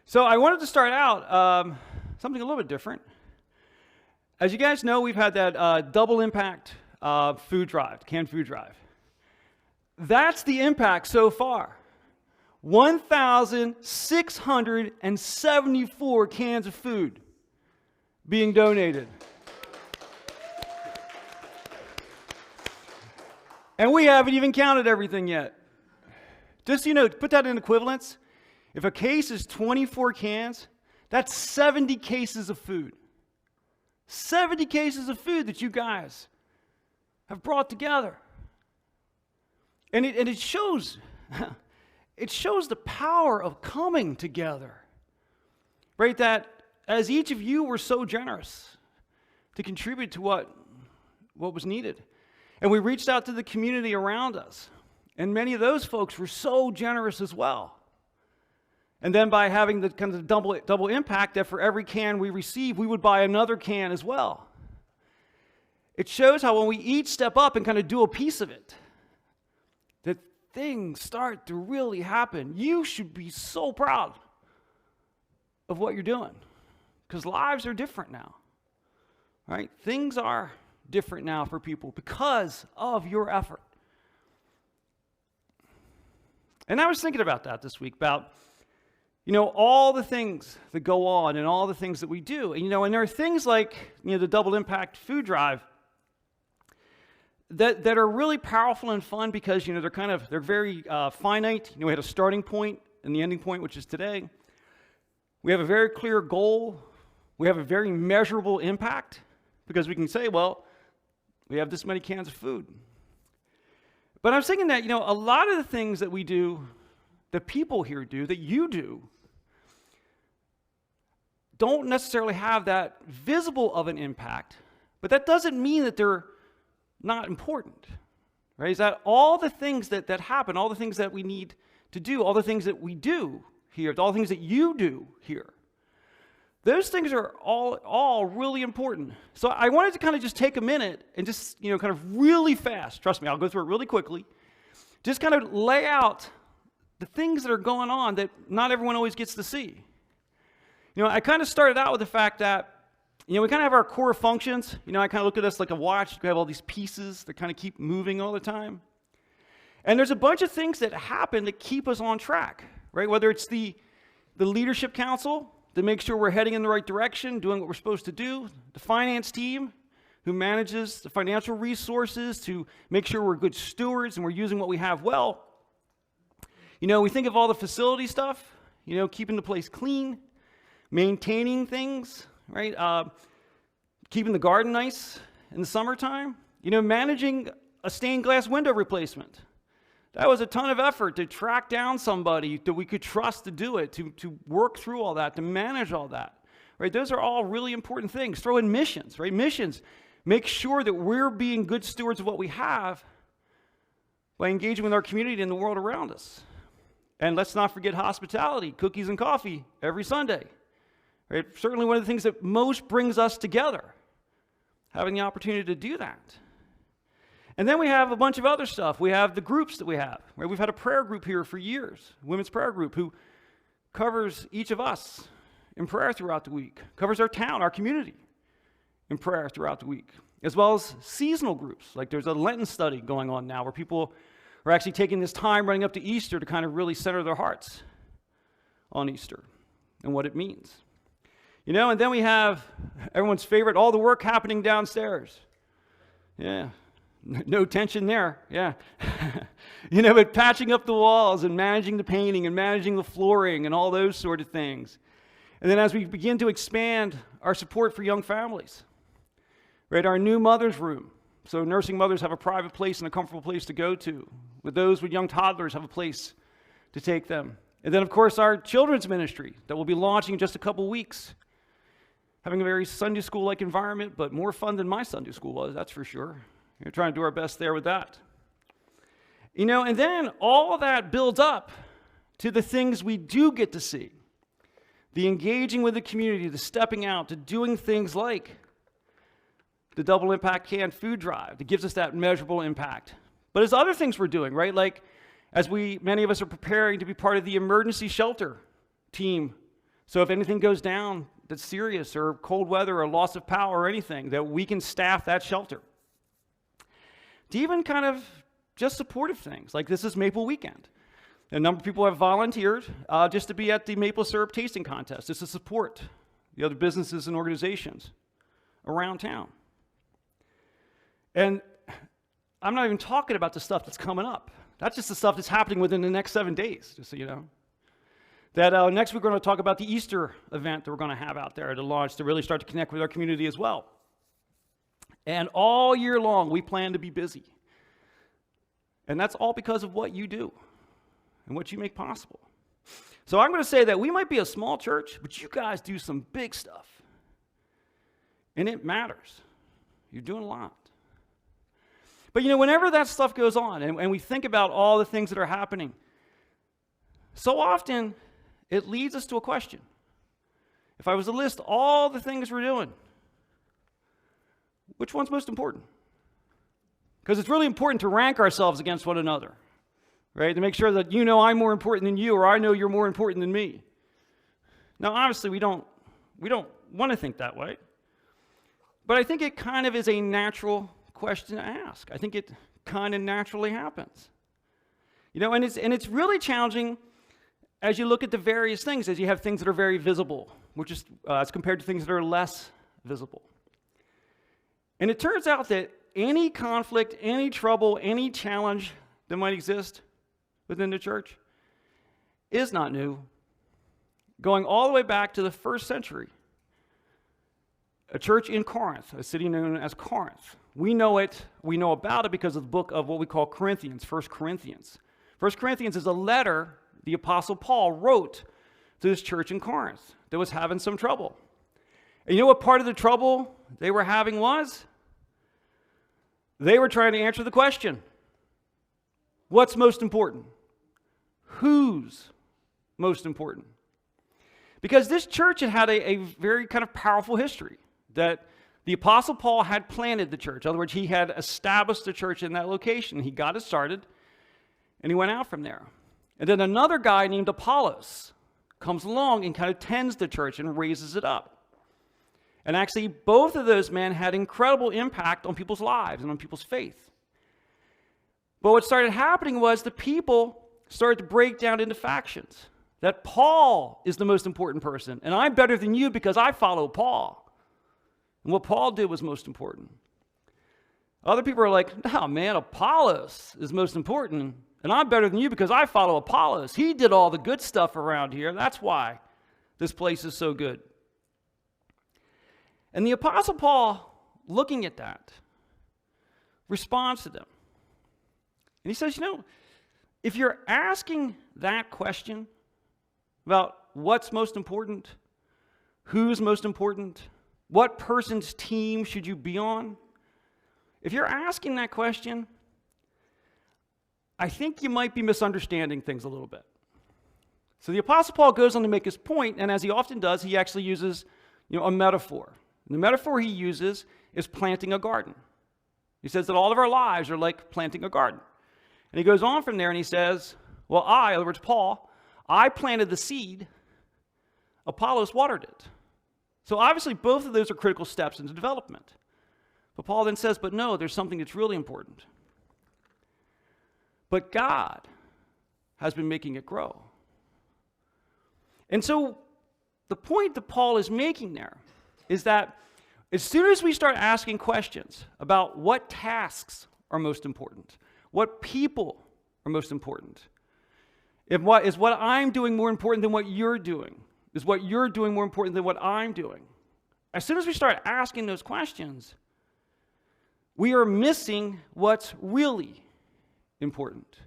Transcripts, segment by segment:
So I wanted to start out something a little bit different. As you guys know, we've had that double impact food drive, canned food drive. That's the impact so far. 1,674 cans of food being donated. And we haven't even counted everything yet. Just so you know, put that in equivalence. If a case is 24 cans, that's 70 cases of food. 70 cases of food that you guys have brought together. And it shows, it shows the power of coming together. Right? That as each of you were so generous to contribute to what was needed. And we reached out to the community around us. And many of those folks were so generous as well. And then by having the kind of double impact that for every can we receive, we would buy another can as well. It shows how when we each step up and kind of do a piece of it, that things start to really happen. You should be so proud of what you're doing because lives are different now, right? Things are different now for people because of your effort. And I was thinking about that this week, about all the things that go on and all the things that we do. And there are things like, the double impact food drive that are really powerful and fun because, they're very finite. We had a starting point and the ending point, which is today. We have a very clear goal. We have a very measurable impact because we can say, well, we have this many cans of food. But I was thinking that, a lot of the things that we do, that people here do, that you do, don't necessarily have that visible of an impact, but that doesn't mean that they're not important, right? Is that all the things that happen, all the things that we need to do, all the things that we do here, all the things that you do here, those things are all really important. So I wanted to kind of just take a minute and just, kind of really fast, trust me, I'll go through it really quickly, just kind of lay out the things that are going on that not everyone always gets to see. I kind of started out with the fact that, we kind of have our core functions. I kind of look at us like a watch. We have all these pieces that kind of keep moving all the time. And there's a bunch of things that happen that keep us on track, right? Whether it's the leadership council that makes sure we're heading in the right direction, doing what we're supposed to do, the finance team who manages the financial resources to make sure we're good stewards and we're using what we have well. We think of all the facility stuff, keeping the place clean, maintaining things, right? Keeping the garden nice in the summertime. Managing a stained glass window replacement. That was a ton of effort to track down somebody that we could trust to do it, to work through all that, to manage all that, right? Those are all really important things. Throw in missions, right? Missions. Make sure that we're being good stewards of what we have by engaging with our community and the world around us. And let's not forget hospitality, cookies and coffee every Sunday. Right? Certainly one of the things that most brings us together, having the opportunity to do that. And then we have a bunch of other stuff. We have the groups that we have. Right? We've had a prayer group here for years, women's prayer group, who covers each of us in prayer throughout the week, covers our town, our community in prayer throughout the week, as well as seasonal groups. Like there's a Lenten study going on now where people are actually taking this time running up to Easter to kind of really center their hearts on Easter and what it means. And then we have everyone's favorite, all the work happening downstairs. Yeah, no tension there, yeah. But patching up the walls and managing the painting and managing the flooring and all those sort of things. And then as we begin to expand our support for young families, right, our new mother's room. So nursing mothers have a private place and a comfortable place to go to. With those with young toddlers have a place to take them. And then, of course, our children's ministry that will be launching in just a couple weeks. Having a very Sunday school-like environment, but more fun than my Sunday school was, that's for sure. We're trying to do our best there with that. And then all that builds up to the things we do get to see. The engaging with the community, the stepping out, to doing things like the double impact canned food drive that gives us that measurable impact. But there's other things we're doing, right? Like as many of us are preparing to be part of the emergency shelter team So if anything goes down that's serious, or cold weather, or loss of power, or anything, that we can staff that shelter. To even kind of just supportive things, like this is Maple Weekend. A number of people have volunteered just to be at the maple syrup tasting contest, just to support the other businesses and organizations around town. And I'm not even talking about the stuff that's coming up. That's just the stuff that's happening within the next 7 days, just so you know. That next week we're going to talk about the Easter event that we're going to have out there to launch, to really start to connect with our community as well. And all year long, we plan to be busy. And that's all because of what you do and what you make possible. So I'm going to say that we might be a small church, but you guys do some big stuff. And it matters. You're doing a lot. But whenever that stuff goes on, and we think about all the things that are happening, so often it leads us to a question. If I was to list all the things we're doing, which one's most important? Because it's really important to rank ourselves against one another, right? To make sure that I'm more important than you, or I know you're more important than me. Now, obviously, we don't want to think that way. But I think it kind of is a natural question to ask. I think it kind of naturally happens. And it's really challenging as you look at the various things, as you have things that are very visible, which is as compared to things that are less visible. And it turns out that any conflict, any trouble, any challenge that might exist within the church is not new. Going all the way back to the first century, a church in Corinth, a city known as Corinth. We know about it because of the book of what we call Corinthians, 1 Corinthians. 1 Corinthians is a letter the Apostle Paul wrote to this church in Corinth that was having some trouble. And you know what part of the trouble they were having was? They were trying to answer the question, what's most important? Who's most important? Because this church had a very kind of powerful history, that the Apostle Paul had planted the church. In other words, he had established the church in that location. He got it started, and he went out from there. And then another guy named Apollos comes along and kind of tends the church and raises it up. And actually, both of those men had incredible impact on people's lives and on people's faith. But what started happening was the people started to break down into factions. That Paul is the most important person, and I'm better than you because I follow Paul. And what Paul did was most important. Other people are like, no, man, Apollos is most important, and I'm better than you because I follow Apollos. He did all the good stuff around here. That's why this place is so good. And the Apostle Paul, looking at that, responds to them. And he says, if you're asking that question about what's most important, who's most important, what person's team should you be on, if you're asking that question, I think you might be misunderstanding things a little bit. So the Apostle Paul goes on to make his point, and as he often does, he actually uses a metaphor. And the metaphor he uses is planting a garden. He says that all of our lives are like planting a garden. And he goes on from there and he says, well, in other words, Paul, I planted the seed, Apollos watered it. So obviously both of those are critical steps into development. But Paul then says, but no, there's something that's really important. But God has been making it grow. And so the point that Paul is making there is that as soon as we start asking questions about what tasks are most important, what people are most important, is what I'm doing more important than what you're doing? Is what you're doing more important than what I'm doing? As soon as we start asking those questions, we are missing what's really important.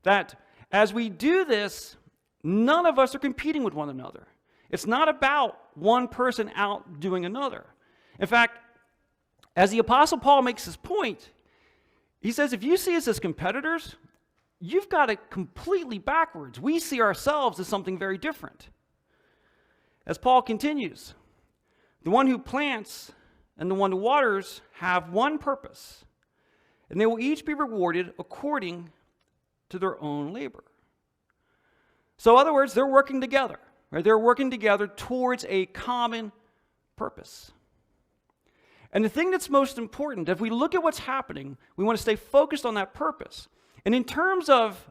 That as we do this, none of us are competing with one another. It's not about one person outdoing another. In fact, as the Apostle Paul makes his point, he says, if you see us as competitors, you've got it completely backwards. We see ourselves as something very different. As Paul continues, the one who plants and the one who waters have one purpose, and they will each be rewarded according to their own labor. So in other words, they're working together. right? They're working together towards a common purpose. And the thing that's most important, if we look at what's happening, we want to stay focused on that purpose. And in terms of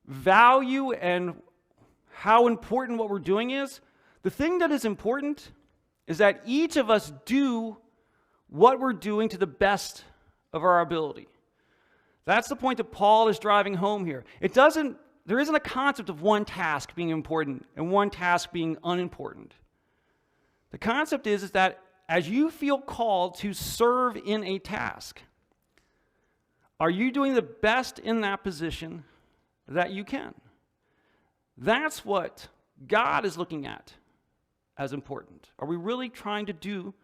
value and how important what we're doing is, the thing that is important is that each of us do what we're doing to the best of our ability. That's the point that Paul is driving home here. There isn't a concept of one task being important and one task being unimportant. The concept is that as you feel called to serve in a task, are you doing the best in that position that you can? That's what God is looking at as important. Are we really trying to do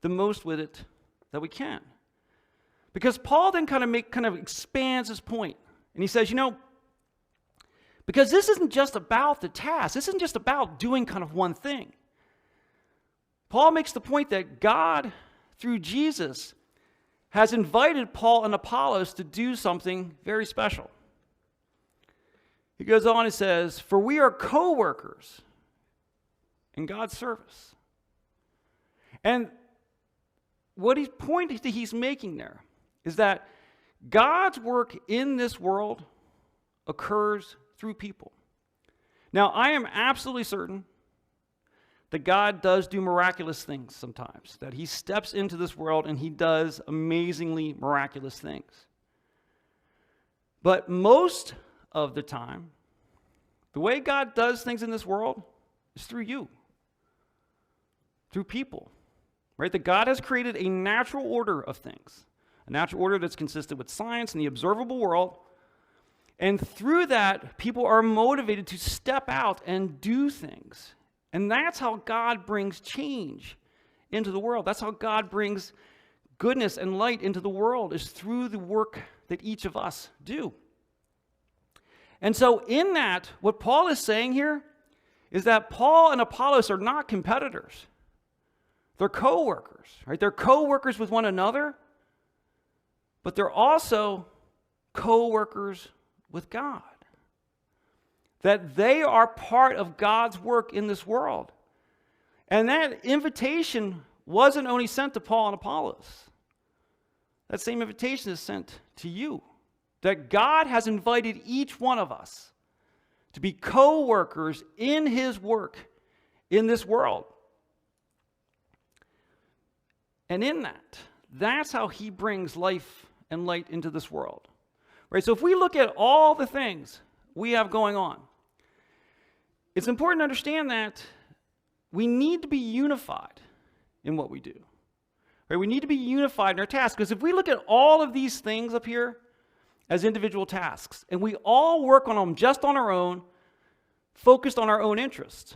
the most with it that we can? Because Paul then kind of expands his point. And he says, because this isn't just about the task. This isn't just about doing kind of one thing. Paul makes the point that God, through Jesus, has invited Paul and Apollos to do something very special. He goes on and says, for we are co-workers in God's service. And what he's making there is that God's work in this world occurs through people. Now, I am absolutely certain that God does do miraculous things sometimes, that he steps into this world and he does amazingly miraculous things. But most of the time, the way God does things in this world is through you, through people, right? That God has created a natural order of things, a natural order that's consistent with science and the observable world. And through that, people are motivated to step out and do things. And that's how God brings change into the world. That's how God brings goodness and light into the world, is through the work that each of us do. And so in that, what Paul is saying here is that Paul and Apollos are not competitors. They're co-workers, right? They're co-workers with one another, but they're also co-workers with God. That they are part of God's work in this world. And that invitation wasn't only sent to Paul and Apollos. That same invitation is sent to you. That God has invited each one of us to be co-workers in his work in this world. And in that, that's how he brings life and light into this world. Right? So if we look at all the things we have going on, it's important to understand that we need to be unified in what we do. Right? We need to be unified in our tasks, because if we look at all of these things up here as individual tasks, and we all work on them just on our own, focused on our own interests,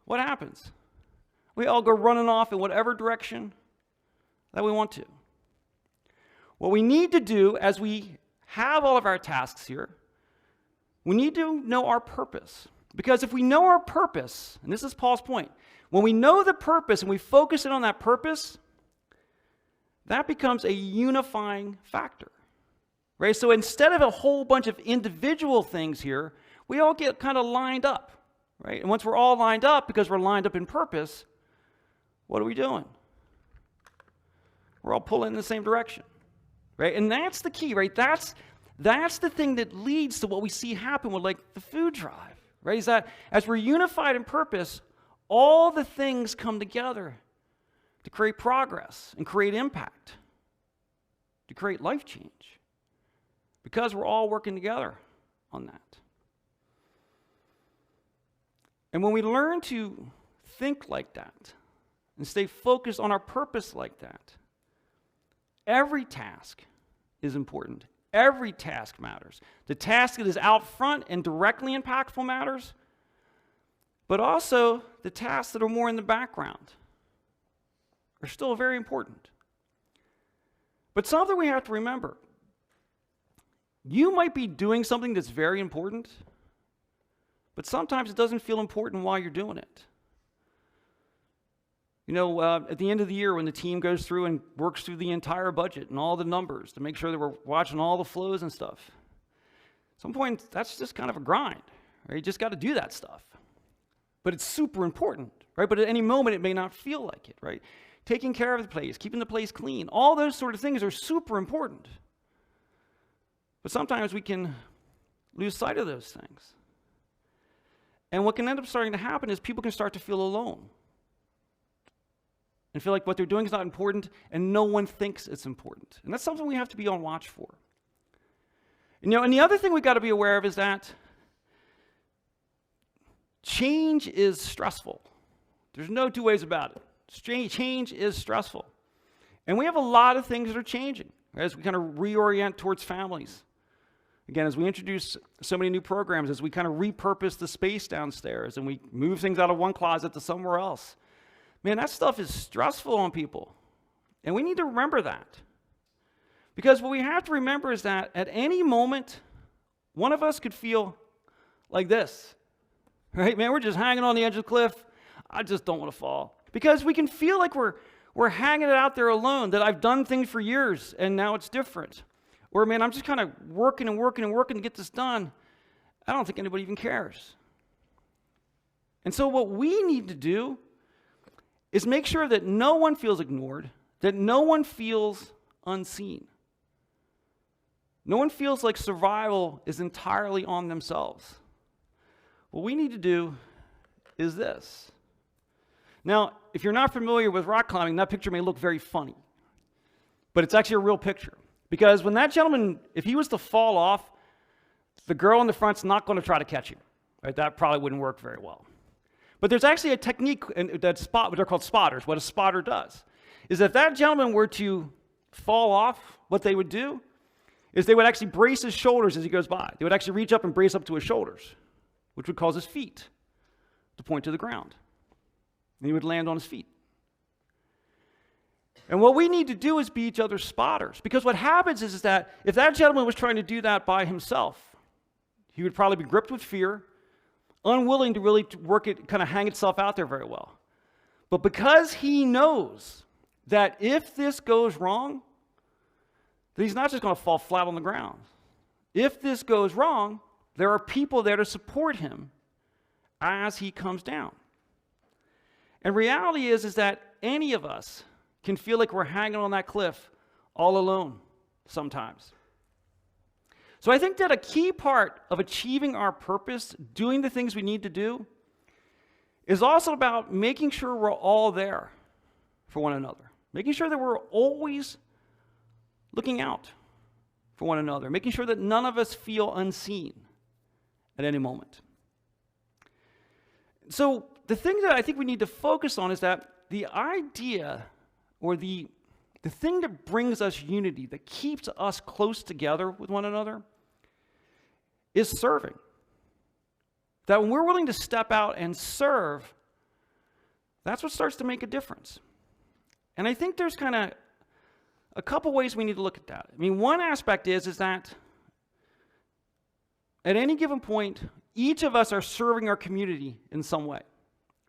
what happens? We all go running off in whatever direction that we want to. What we need to do as we have all of our tasks here, we need to know our purpose. Because if we know our purpose, and this is Paul's point, when we know the purpose and we focus in on that purpose, that becomes a unifying factor. Right? So instead of a whole bunch of individual things here, we all get kind of lined up. Right? And once we're all lined up, because we're lined up in purpose, what are we doing? We're all pulling in the same direction. Right? And that's the key, right? That's the thing that leads to what we see happen with like the food drive. Right? Is that as we're unified in purpose, all the things come together to create progress and create impact, to create life change, because we're all working together on that. And when we learn to think like that and stay focused on our purpose like that, every task is important. Every task matters. The task that is out front and directly impactful matters, but also the tasks that are more in the background are still very important. But something we have to remember, you might be doing something that's very important, but sometimes it doesn't feel important while you're doing it. At the end of the year when the team goes through and works through the entire budget and all the numbers to make sure that we're watching all the flows and stuff, at some point that's just kind of a grind. Right? You just got to do that stuff. but it's super important, right? But at any moment, it may not feel like it, right? Taking care of the place, keeping the place clean, all those sort of things are super important. But sometimes we can lose sight of those things. And what can end up starting to happen is people can start to feel alone and feel like what they're doing is not important and no one thinks it's important. And that's something we have to be on watch for. And the other thing we got to be aware of is that change is stressful. There's no two ways about it. Change is stressful. And we have a lot of things that are changing as we kind of reorient towards families. Again, as we introduce so many new programs, as we kind of repurpose the space downstairs and we move things out of one closet to somewhere else, man, that stuff is stressful on people. And we need to remember that. Because what we have to remember is that at any moment, one of us could feel like this. Right, man, we're just hanging on the edge of the cliff. I just don't want to fall. Because we can feel like we're hanging it out there alone, that I've done things for years and now it's different. Or, man, I'm just kind of working to get this done. I don't think anybody even cares. And so what we need to do is make sure that no one feels ignored, that no one feels unseen. No one feels like survival is entirely on themselves. What we need to do is this. Now, if you're not familiar with rock climbing, that picture may look very funny, but it's actually a real picture. Because when that gentleman, if he was to fall off, the girl in the front's not going to try to catch him. Right? That probably wouldn't work very well. But there's actually a technique that they're called spotters. What a spotter does is if that gentleman were to fall off, what they would do is they would actually brace his shoulders as he goes by. They would actually reach up and brace up to his shoulders, which would cause his feet to point to the ground. And he would land on his feet. And what we need to do is be each other's spotters. Because what happens is that if that gentleman was trying to do that by himself, he would probably be gripped with fear, unwilling to really work it, kind of hang itself out there very well. But because he knows that if this goes wrong, that he's not just going to fall flat on the ground. If this goes wrong, there are people there to support him as he comes down. And reality is that any of us can feel like we're hanging on that cliff all alone sometimes. So I think that a key part of achieving our purpose, doing the things we need to do, is also about making sure we're all there for one another. Making sure that we're always looking out for one another. Making sure that none of us feel unseen at any moment. So the thing that I think we need to focus on is that the idea or the thing that brings us unity, that keeps us close together with one another, is serving. That when we're willing to step out and serve, that's what starts to make a difference. And I think there's kind of a couple ways we need to look at that. I mean, one aspect is that at any given point, each of us are serving our community in some way.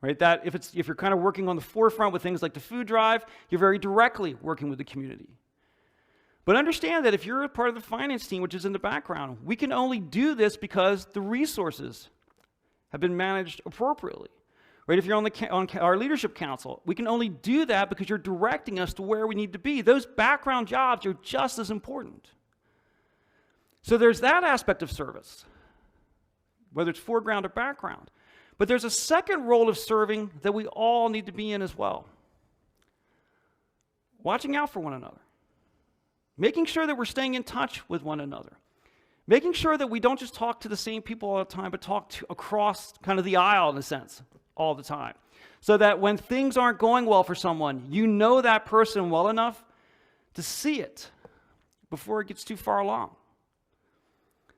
Right? That if you're kind of working on the forefront with things like the food drive, you're very directly working with the community. But understand that if you're a part of the finance team, which is in the background, we can only do this because the resources have been managed appropriately. Right? If you're on our leadership council, we can only do that because you're directing us to where we need to be. Those background jobs are just as important. So there's that aspect of service, whether it's foreground or background. But there's a second role of serving that we all need to be in as well. Watching out for one another. Making sure that we're staying in touch with one another. Making sure that we don't just talk to the same people all the time, but talk across kind of the aisle, in a sense, all the time. So that when things aren't going well for someone, you know that person well enough to see it before it gets too far along.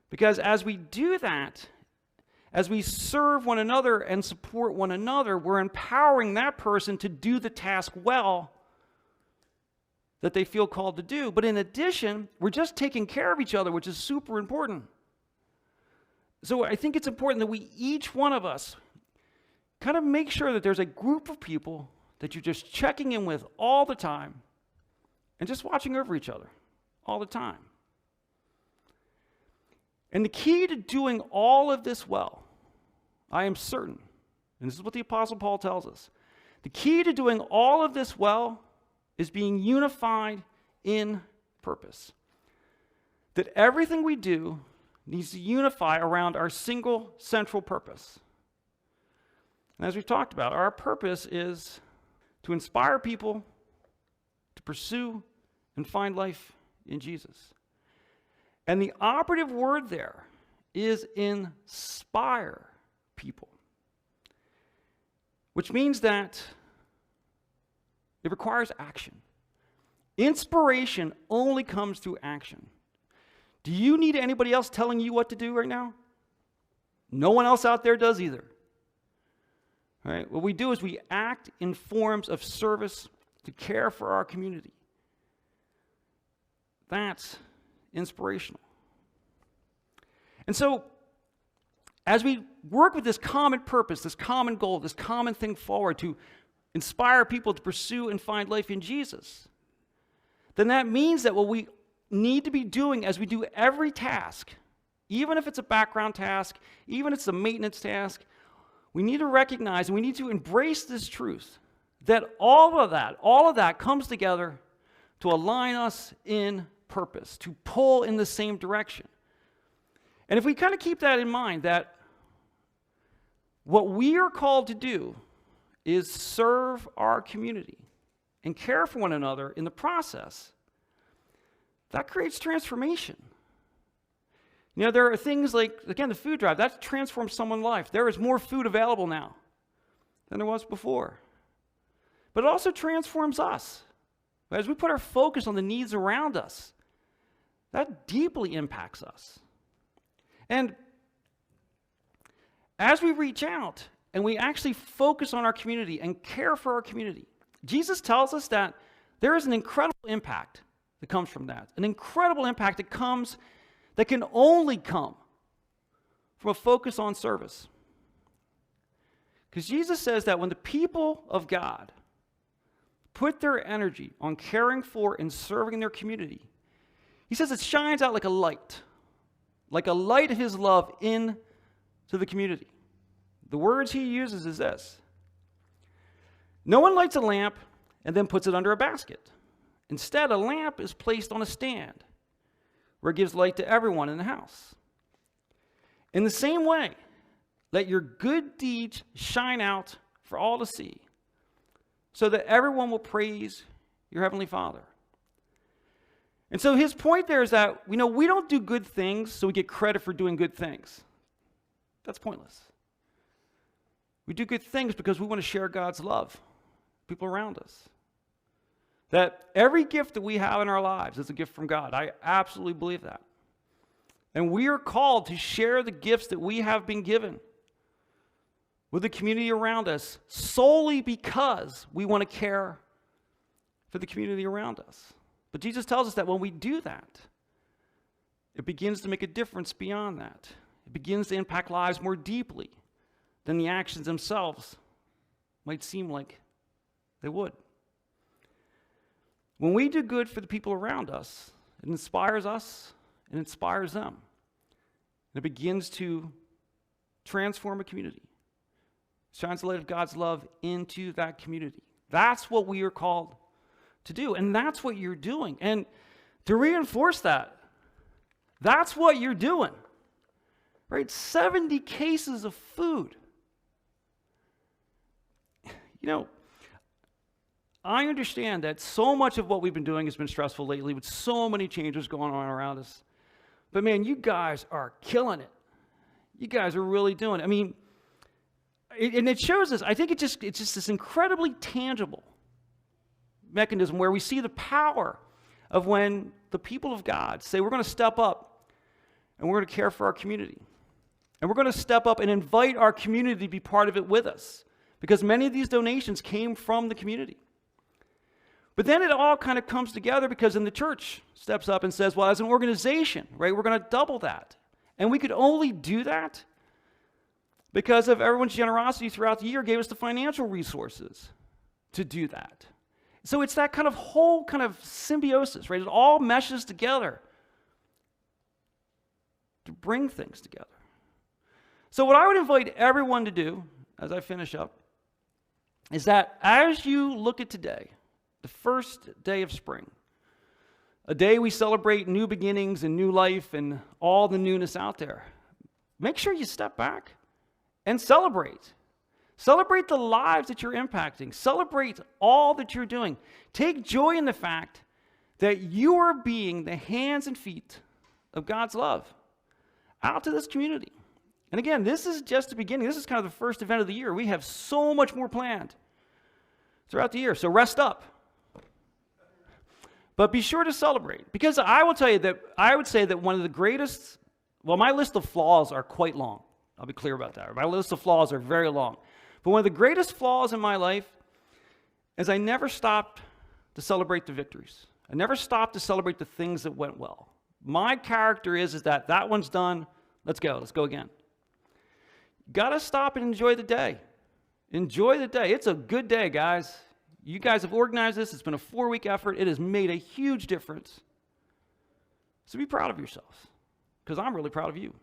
Because as we do that, as we serve one another and support one another, we're empowering that person to do the task well that they feel called to do. But in addition, we're just taking care of each other, which is super important. So I think it's important that we, each one of us, kind of make sure that there's a group of people that you're just checking in with all the time and just watching over each other all the time. And the key to doing all of this well, I am certain, And this is what the Apostle Paul tells us. The key to doing all of this well is being unified in purpose. That everything we do needs to unify around our single central purpose. And as we've talked about, our purpose is to inspire people to pursue and find life in Jesus. And the operative word there is inspire people, which means that it requires action. Inspiration only comes through action. Do you need anybody else telling you what to do right now? No one else out there does either. All right? What we do is we act in forms of service to care for our community. That's inspirational. And so, as we work with this common purpose, this common goal, this common thing forward to inspire people to pursue and find life in Jesus, then that means that what we need to be doing as we do every task, even if it's a background task, even if it's a maintenance task, we need to recognize and we need to embrace this truth that all of that comes together to align us in purpose, to pull in the same direction. And if we kind of keep that in mind, that what we are called to do is serve our community and care for one another in the process, that creates transformation. You know, there are things like, again, the food drive, that transforms someone's life. There is more food available now than there was before. But it also transforms us. As we put our focus on the needs around us, that deeply impacts us. And as we reach out and we actually focus on our community and care for our community, Jesus tells us that there is an incredible impact that comes from that. An incredible impact that can only come from a focus on service. Because Jesus says that when the people of God put their energy on caring for and serving their community, he says it shines out like a light of his love into the community. The words he uses is this: no one lights a lamp and then puts it under a basket. Instead, a lamp is placed on a stand where it gives light to everyone in the house. In the same way, let your good deeds shine out for all to see, so that everyone will praise your heavenly Father. And so his point there is that we don't do good things so we get credit for doing good things. That's pointless. We do good things because we want to share God's love with people around us. That every gift that we have in our lives is a gift from God. I absolutely believe that. And we are called to share the gifts that we have been given with the community around us solely because we want to care for the community around us. But Jesus tells us that when we do that, it begins to make a difference beyond that. It begins to impact lives more deeply than the actions themselves might seem like they would. When we do good for the people around us, it inspires us and inspires them. And it begins to transform a community. It shines the light of God's love into that community. That's what we are called to do, and that's what you're doing. And to reinforce that, that's what you're doing. Right? 70 cases of food. I understand that so much of what we've been doing has been stressful lately with so many changes going on around us. But man, you guys are killing it. You guys are really doing it. I mean, and it shows us, I think it's just this incredibly tangible mechanism where we see the power of when the people of God say we're going to step up and we're going to care for our community. And we're going to step up and invite our community to be part of it with us, because many of these donations came from the community. But then it all kind of comes together because then the church steps up and says, well, as an organization, right, we're going to double that. And we could only do that because of everyone's generosity throughout the year gave us the financial resources to do that. So it's that kind of whole kind of symbiosis, right? It all meshes together to bring things together. So what I would invite everyone to do as I finish up is that as you look at today, the first day of spring, a day we celebrate new beginnings and new life and all the newness out there, make sure you step back and celebrate. Celebrate the lives that you're impacting. Celebrate all that you're doing. Take joy in the fact that you are being the hands and feet of God's love out to this community. And again, this is just the beginning. This is kind of the first event of the year. We have so much more planned throughout the year. So rest up. But be sure to celebrate. Because I will tell you that I would say that one of the greatest, well, my list of flaws are quite long. I'll be clear about that. My list of flaws are very long. But one of the greatest flaws in my life is I never stopped to celebrate the victories. I never stopped to celebrate the things that went well. My character is that one's done. Let's go again. Got to stop and enjoy the day. Enjoy the day. It's a good day, guys. You guys have organized this. It's been a 4-week effort. It has made a huge difference. So be proud of yourselves, because I'm really proud of you.